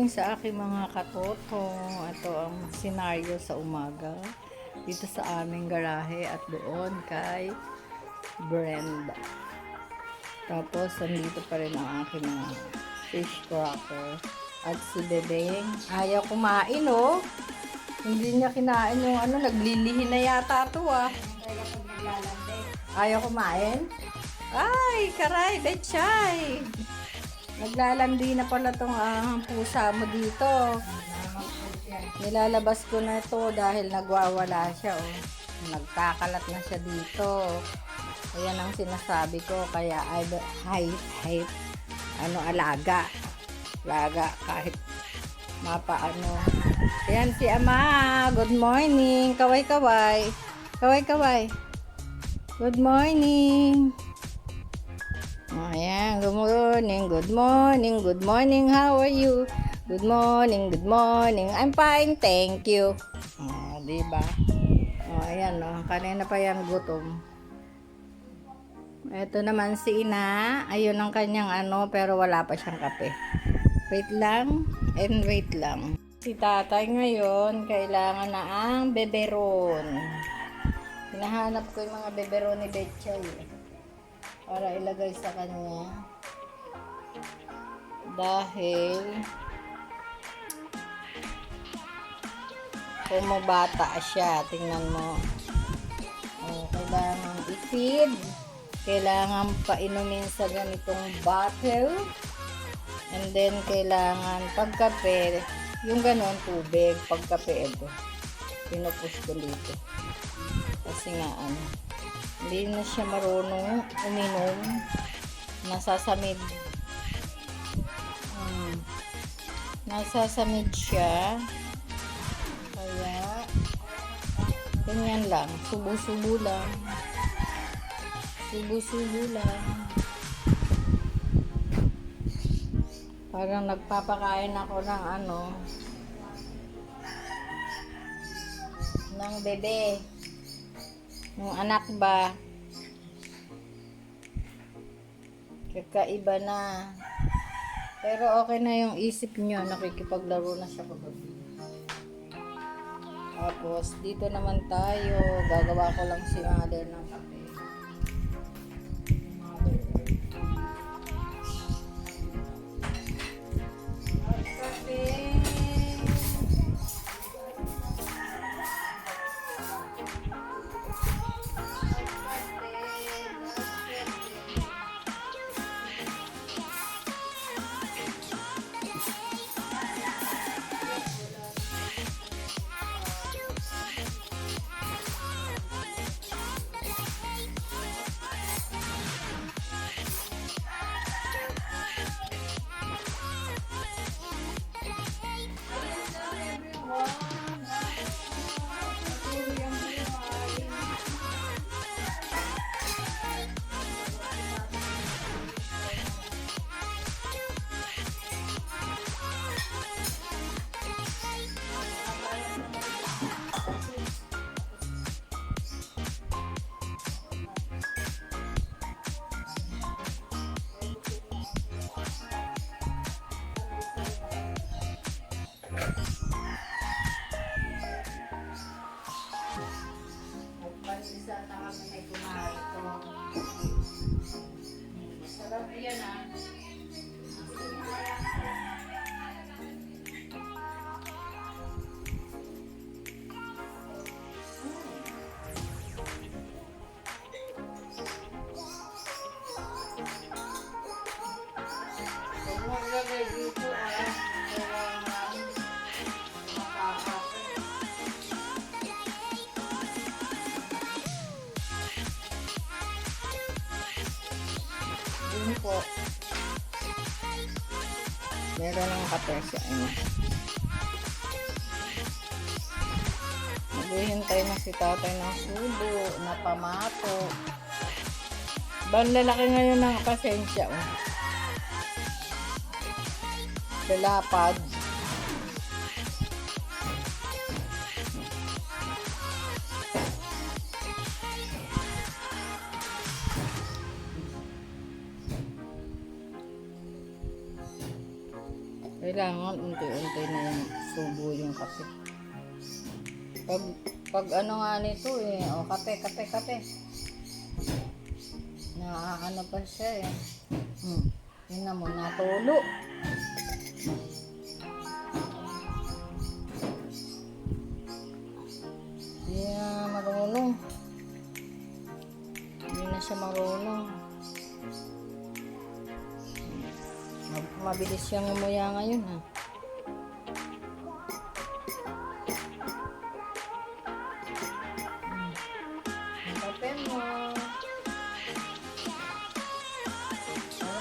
morning sa aking mga katotong. Ito ang senaryo sa umaga dito sa aming garahe at doon kay Brenda. Tapos nandito pa rin ang aking mga fish cracker. At si Bebeng ayaw kumain, oh. Hindi niya kinain yung ano, naglilihi na yata ito, ah. Ayaw kumain? Ay, karay, betchay. Naglalandi na pala tong pusa mo dito. Nilalabas ko na ito dahil nagwawala siya, oh. Nagkakalat na siya dito. Ayan ang sinasabi ko, kaya alaga kahit mapaano. Ayan si Ama, good morning. Kaway. Good morning. Ayan, good morning, how are you? Good morning, I'm fine, thank you. Diba? Ayan, kanina pa yan gutom. Ito naman si Ina, ayun ang kanyang pero wala pa siyang kape. Wait lang. Si tatay ngayon, kailangan na ang beberon. Hinahanap ko yung mga beberon ni Betchay, para ilagay sa kanya dahil bumabata siya. Tingnan mo, kailangan i-feed, kailangan painumin sa ganitong bottle, and then kailangan pagkape yung ganon tubig. Pagkape ito pinupush ko dito kasi nga hindi na siya marunong uminom, nasasamid siya, kaya ganyan lang, subo-subo lang. Parang nagpapakain ako ng bebe, yung anak ba. Kakaiba na. Pero okay na yung isip niya, nakikipaglaro na siya kagabi. Tapos dito naman tayo, gagawa ko lang si mother ng kape. Sarap yan, Yun po. Meron ng kape siya. Naghihintay na si tatay ng subo, na pamato. Lalaki ngayon ng pasensya, Lalapad. Kailangan unti-unti na yung subo yung kape. Pag ano nga nito eh, o kape. Nakakano pa siya eh. Tingnan mo, natulo. Hindi na marunong. Hindi na siya marunong. Mabilis siyang umuya ngayon ha. Ang kape mo.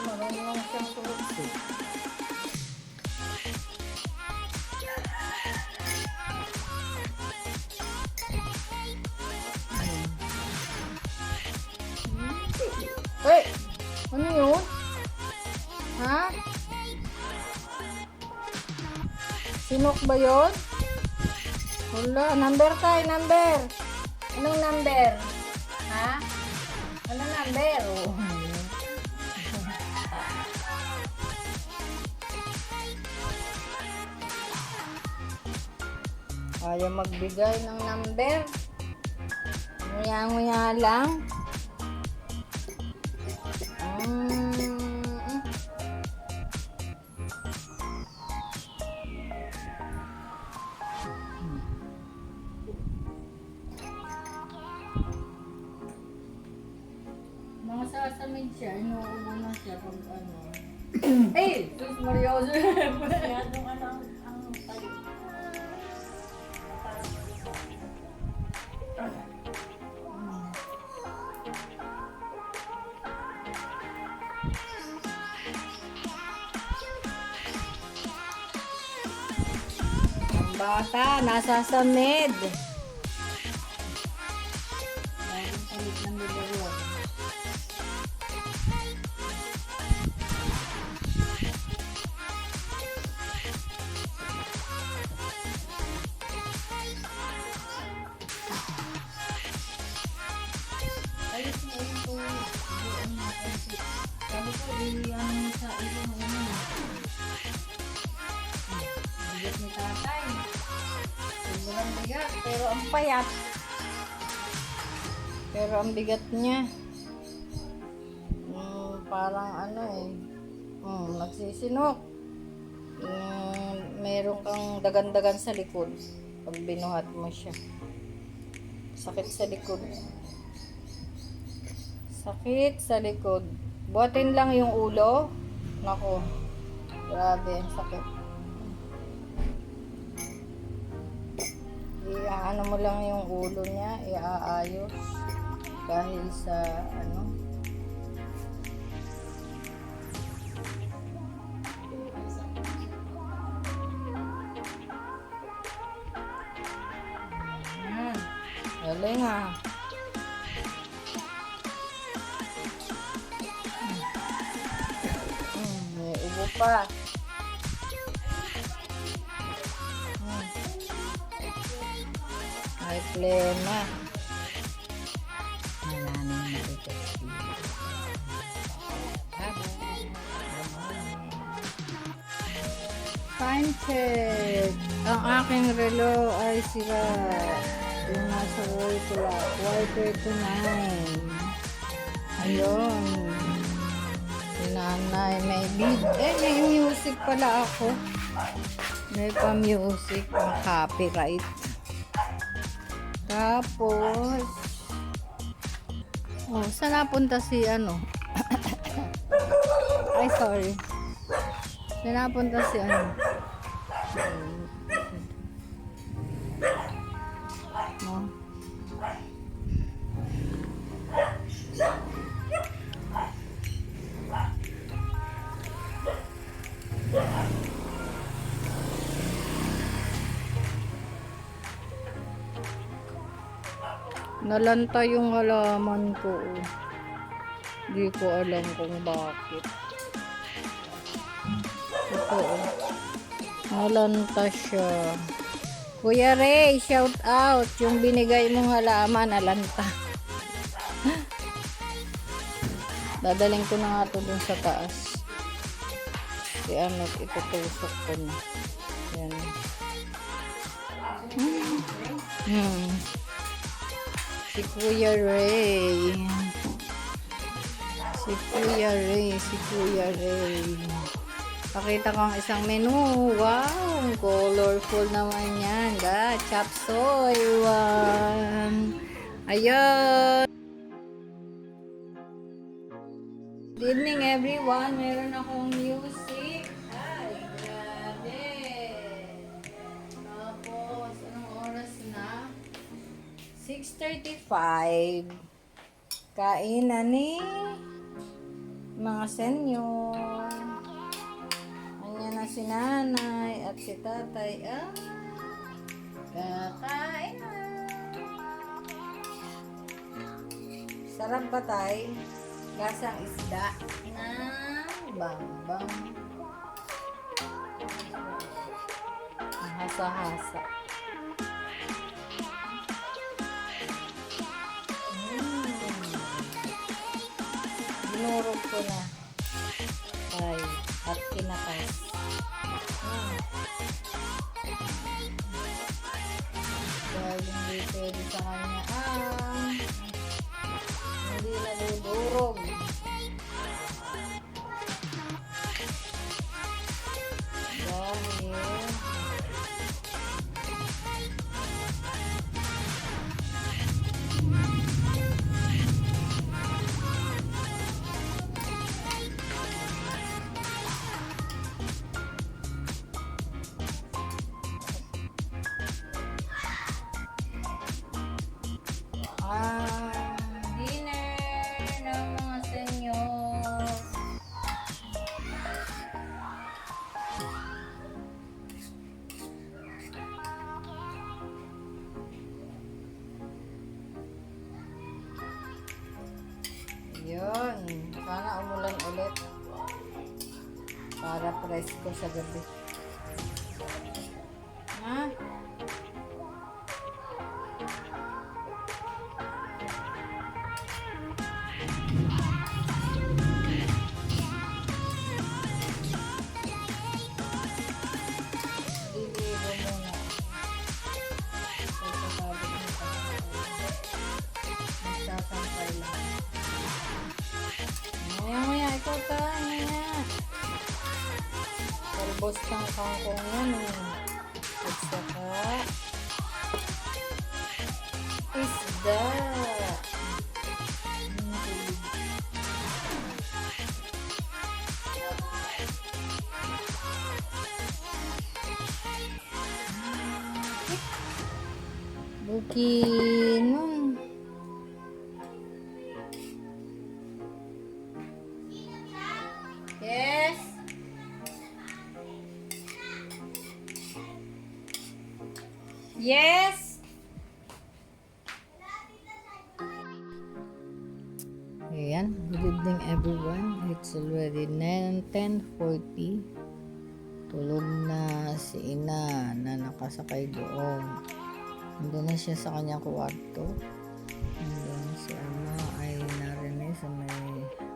Marunong siyang tumugtog. Hey! Ano yun? Ha? Sinok ba yun? Wala. Number tayo, number. Anong number? Ha? Anong number? Oh. Ayaw magbigay ng number. Nguya-nguya lang. Mga sasamid siya, inuubo na siya pag ano. Eh! Sus Marioso! Masyadong ano ang tayo. Ang bata, nasasamid. Ang samid ng bibiro. Ayos na yun po. Sabi ko, ano sa ilong ano. Bigat ni tatay. Sobrang bigat, pero ang payat. Pero ang bigat niya. Parang ano eh. Nagsisinok. Meron kang dagan-dagan sa likod. Pag binuhat mo siya. Sakit sa likod. Sakit sa likod. Buhatin lang yung ulo. Nako. Grabe, ang sakit. Iaano mo lang yung ulo niya. Iaayos. Dahil sa ano. Galing ah. May ubo pa. May plema. Malaming marites. Time check. Ang aking relo ay sira. Yung nasa quarter to 9. Ayun. Si nanay may bead. May music pala ako. May pa-music. Ang copyright. Tapos saan napunta si ano? Ay, sorry. Saan napunta si ano? Nalanta yung halaman ko. Hindi ko alam kung bakit. Ito nalanta siya. Kuya Ray, shout out. Yung binigay mong halaman, nalanta. Dadaling ko na nga ito dun sa taas. si ano, itutusok ko na. Yan. Si Kuya Ray. Si Kuya Ray. Si Kuya Ray. Pakita ko ang isang menu. Wow! Colorful naman yan. Chop soy. Wow! Ayan! Good evening everyone. Meron akong music. Ay, grabe. Tapos, anong oras na? 6:35. Kainan ni mga senyor. Ayan na si nanay at si tatay. Kakain na. Sarap ba tay? Lasang isda ng bangbang. Hasa-hasa. Dinurog ko na. Ay, at kinakas. Dahil hindi pwede sa kanya hindi nadudurog. Dahil dinner ng mga senyor. Yun. Sana umulan ulit. Para presko sa gabi. Ha? Maya, ikaw ka. Maya. Talbos ng kangkong yan At saka isda. Bukino. Yes. Yes. Ayan. Good evening everyone. It's already 10:40. Tulog na si Ina na nakasakay doon. Nandun na siya sa kanyang kwarto. Nandun si Ama ay narinig sa may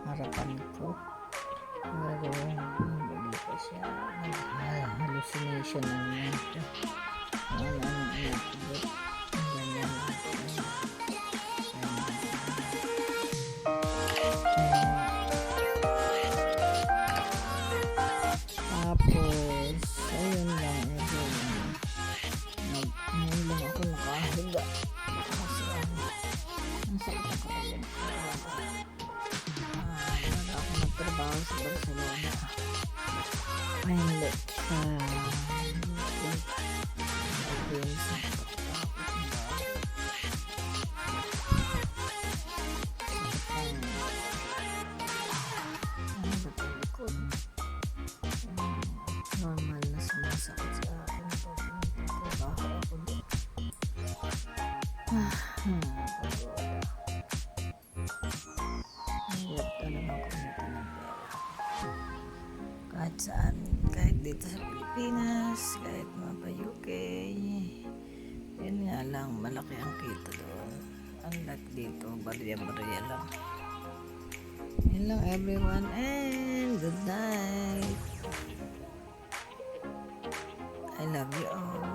harapan ko. Pero hindi pa siya. Hallucination na naman siya. Wala nang inakibot. Ganyan lang. Tapos, ayun lang. Ngayon lang ako nakahiga. Kasi ang sakit ako. Wala ako nagtrabaho sa Barcelona. Ay, hindi. Normal na sumasakit sa akin. Trabaho ako doon. Hirap talaga kumita ng pera. Kahit saan, kahit dito sa Pilipinas, kahit mga pa UK, yun nga lang, malaki ang kita doon. Unlike dito, barya-barya lang. Yun lang everyone, and good night. I love you all.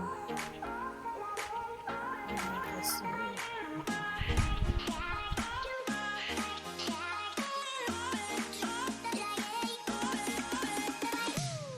Kasi